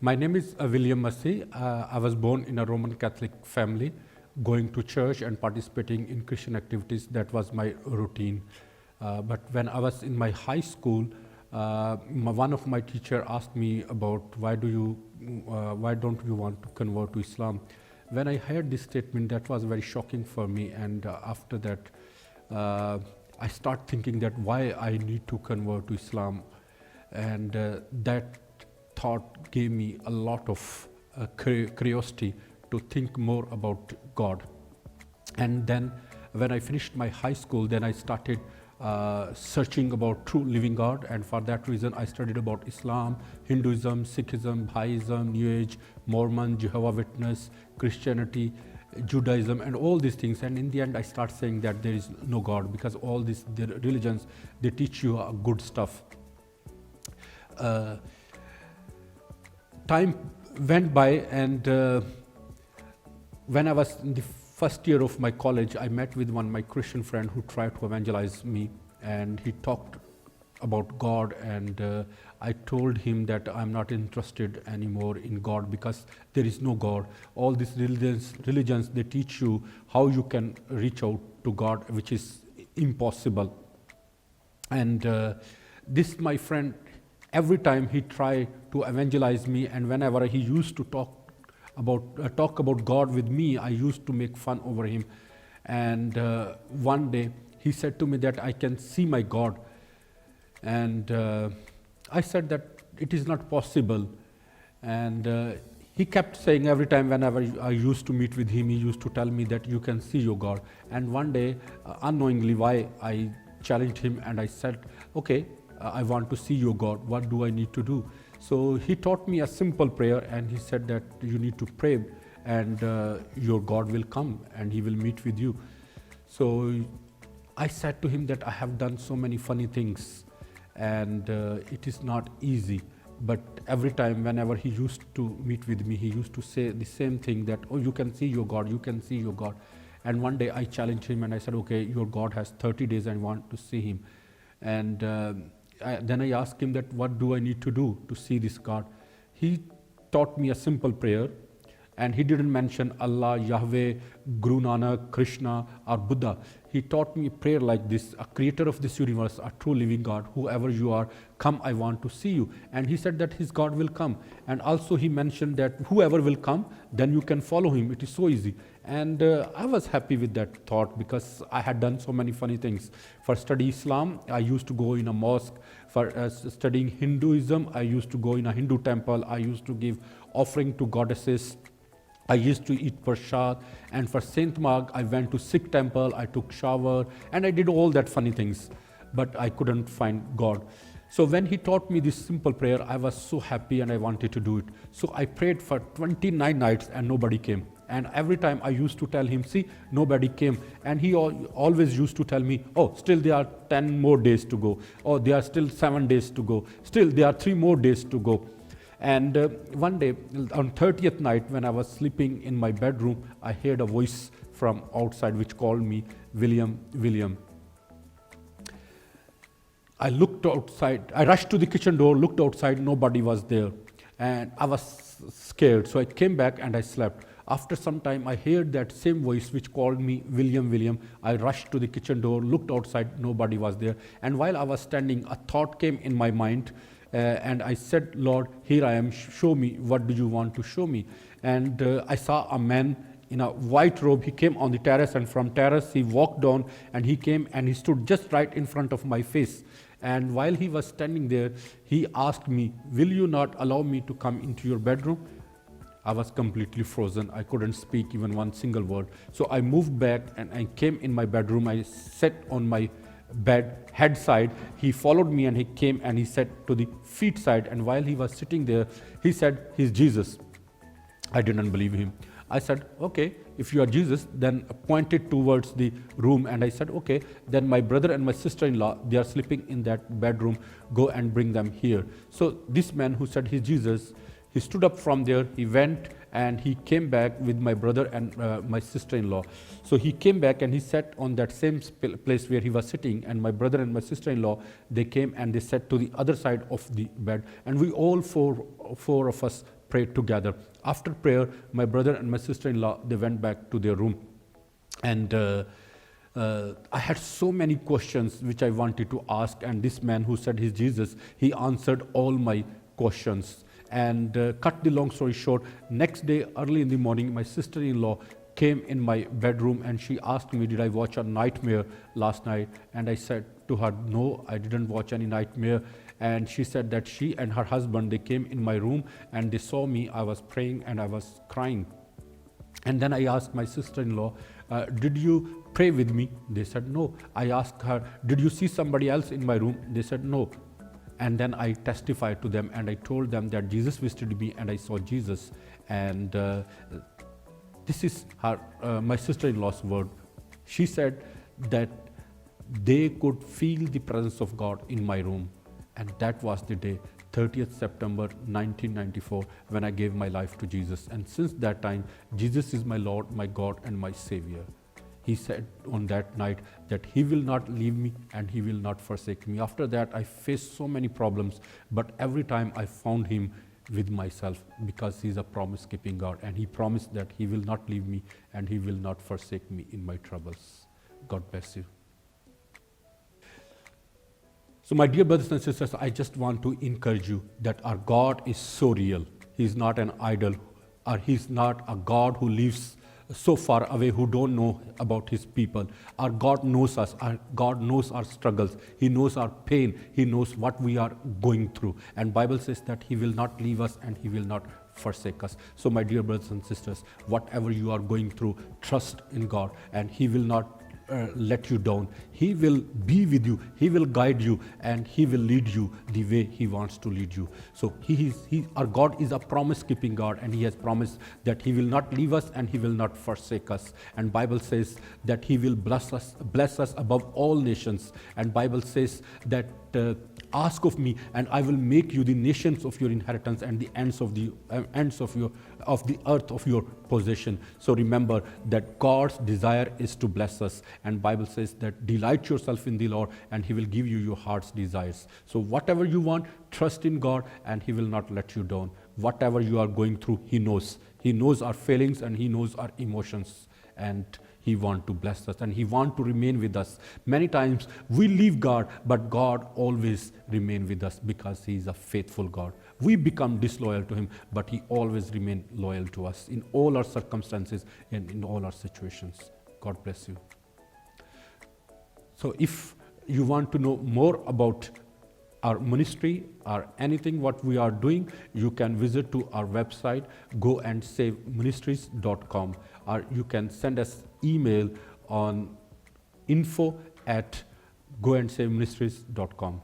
My name is William Mesih. I was born in a Roman Catholic family, going to church and participating in Christian activities. That was my routine. But when I was in my high school, one of my teacher asked me about why don't you want to convert to Islam? When I heard this statement, that was very shocking for me. And after that, I start thinking that why I need to convert to Islam, and that thought gave me a lot of curiosity to think more about God. And then when I finished my high school, then I started searching about true living God, and for that reason I studied about Islam, Hinduism, Sikhism, Baha'ism, New Age, Mormon, Jehovah's Witness, Christianity, Judaism, and all these things. And in the end I start saying that there is no God, because all these religions, they teach you good stuff. Time went by, and when I was in the first year of my college, I met with one of my Christian friend who tried to evangelize me, and he talked about God, and I told him that I'm not interested anymore in God because there is no God. All these religions, they teach you how you can reach out to God, which is impossible. And this, my friend, every time he tried to evangelize me, and whenever he used to talk about God with me, I used to make fun over him. And one day he said to me that I can see my God, and I said that it is not possible. And he kept saying, every time whenever I used to meet with him, he used to tell me that you can see your God. And one day, unknowingly, why I challenged him, and I said, okay, I want to see your God. What do I need to do? So he taught me a simple prayer, and he said that you need to pray, and your God will come and he will meet with you. So I said to him that I have done so many funny things, and it is not easy. But every time whenever he used to meet with me, he used to say the same thing, that, oh, you can see your God, you can see your God. And one day I challenged him, and I said, okay, your God has 30 days, I want to see him. And then I asked him that what do I need to do to see this God? He taught me a simple prayer, and he didn't mention Allah, Yahweh, Guru Nanak, Krishna, or Buddha. He taught me a prayer like this: a creator of this universe, a true living God, whoever you are, come, I want to see you. And he said that his God will come. And also he mentioned that whoever will come, then you can follow him. It is so easy. And I was happy with that thought, because I had done so many funny things. For study Islam, I used to go in a mosque. For studying Hinduism, I used to go in a Hindu temple. I used to give offering to goddesses. I used to eat prasad. And for Saint Mark, I went to Sikh temple, I took shower, and I did all that funny things. But I couldn't find God. So when he taught me this simple prayer, I was so happy and I wanted to do it. So I prayed for 29 nights and nobody came. And every time I used to tell him, see, nobody came. And he always used to tell me, oh, still there are 10 more days to go. Oh, there are still 7 days to go. Still there are 3 more days to go. And one day, on 30th night, when I was sleeping in my bedroom, I heard a voice from outside which called me, William, William. I looked outside. I rushed to the kitchen door, looked outside, nobody was there. And I was scared, so I came back and I slept. After some time, I heard that same voice which called me, William, William. I rushed to the kitchen door, looked outside, nobody was there. And while I was standing, a thought came in my mind, and I said, Lord, here I am, show me, what do you want to show me? And I saw a man in a white robe. He came on the terrace, and from terrace he walked down, and he came and he stood just right in front of my face. And while he was standing there, he asked me, will you not allow me to come into your bedroom? I was completely frozen. I couldn't speak even one single word. So I moved back and I came in my bedroom. I sat on my bed, head side. He followed me and he came and he sat to the feet side. And while he was sitting there, he said, he's Jesus. I didn't believe him. I said, okay, if you are Jesus, then pointed towards the room. And I said, okay, then my brother and my sister-in-law, they are sleeping in that bedroom. Go and bring them here. So this man who said he's Jesus, he stood up from there, he went and he came back with my brother and my sister-in-law. So he came back and he sat on that same place where he was sitting, and my brother and my sister-in-law, they came and they sat to the other side of the bed. And we all four of us prayed together. After prayer, my brother and my sister-in-law, they went back to their room. And I had so many questions which I wanted to ask, and this man who said he's Jesus, he answered all my questions. And cut the long story short, next day early in the morning, my sister-in-law came in my bedroom and she asked me, did I watch a nightmare last night? And I said to her, no, I didn't watch any nightmare. And she said that she and her husband, they came in my room and they saw me, I was praying and I was crying. And then I asked my sister-in-law, did you pray with me? They said no. I asked her, did you see somebody else in my room? They said no. And then I testified to them and I told them that Jesus visited me and I saw Jesus. And this is her, my sister-in-law's word. She said that they could feel the presence of God in my room. And that was the day, 30th September 1994, when I gave my life to Jesus. And since that time, Jesus is my Lord, my God, and my Savior. He said on that night that He will not leave me and He will not forsake me. After that, I faced so many problems, but every time I found Him with myself, because He's a promise-keeping God, and He promised that He will not leave me and He will not forsake me in my troubles. God bless you. So my dear brothers and sisters, I just want to encourage you that our God is so real. He's not an idol, or He's not a God who lives so far away, who don't know about His people. Our God knows us. Our God knows our struggles. He knows our pain. He knows what we are going through. And Bible says that He will not leave us and He will not forsake us. So my dear brothers and sisters, whatever you are going through, trust in God, and He will not let you down. He will be with you. He will guide you, and He will lead you the way He wants to lead you. So our God is a promise-keeping God, and He has promised that He will not leave us and He will not forsake us. And Bible says that He will bless us above all nations. And Bible says that ask of me, and I will make you the nations of your inheritance and the ends of the earth of your possession. So remember that God's desire is to bless us, and Bible says that delight yourself in the Lord, and He will give you your heart's desires. So whatever you want, trust in God, and He will not let you down. Whatever you are going through, He knows. He knows our feelings and He knows our emotions, and He wants to bless us and He wants to remain with us. Many times we leave God, but God always remains with us because He is a faithful God. We become disloyal to Him, but He always remains loyal to us in all our circumstances and in all our situations. God bless you. So if you want to know more about our ministry or anything what we are doing, you can visit to our website, goandsaveministries.com, or you can send us email on info@goandsaveministries.com.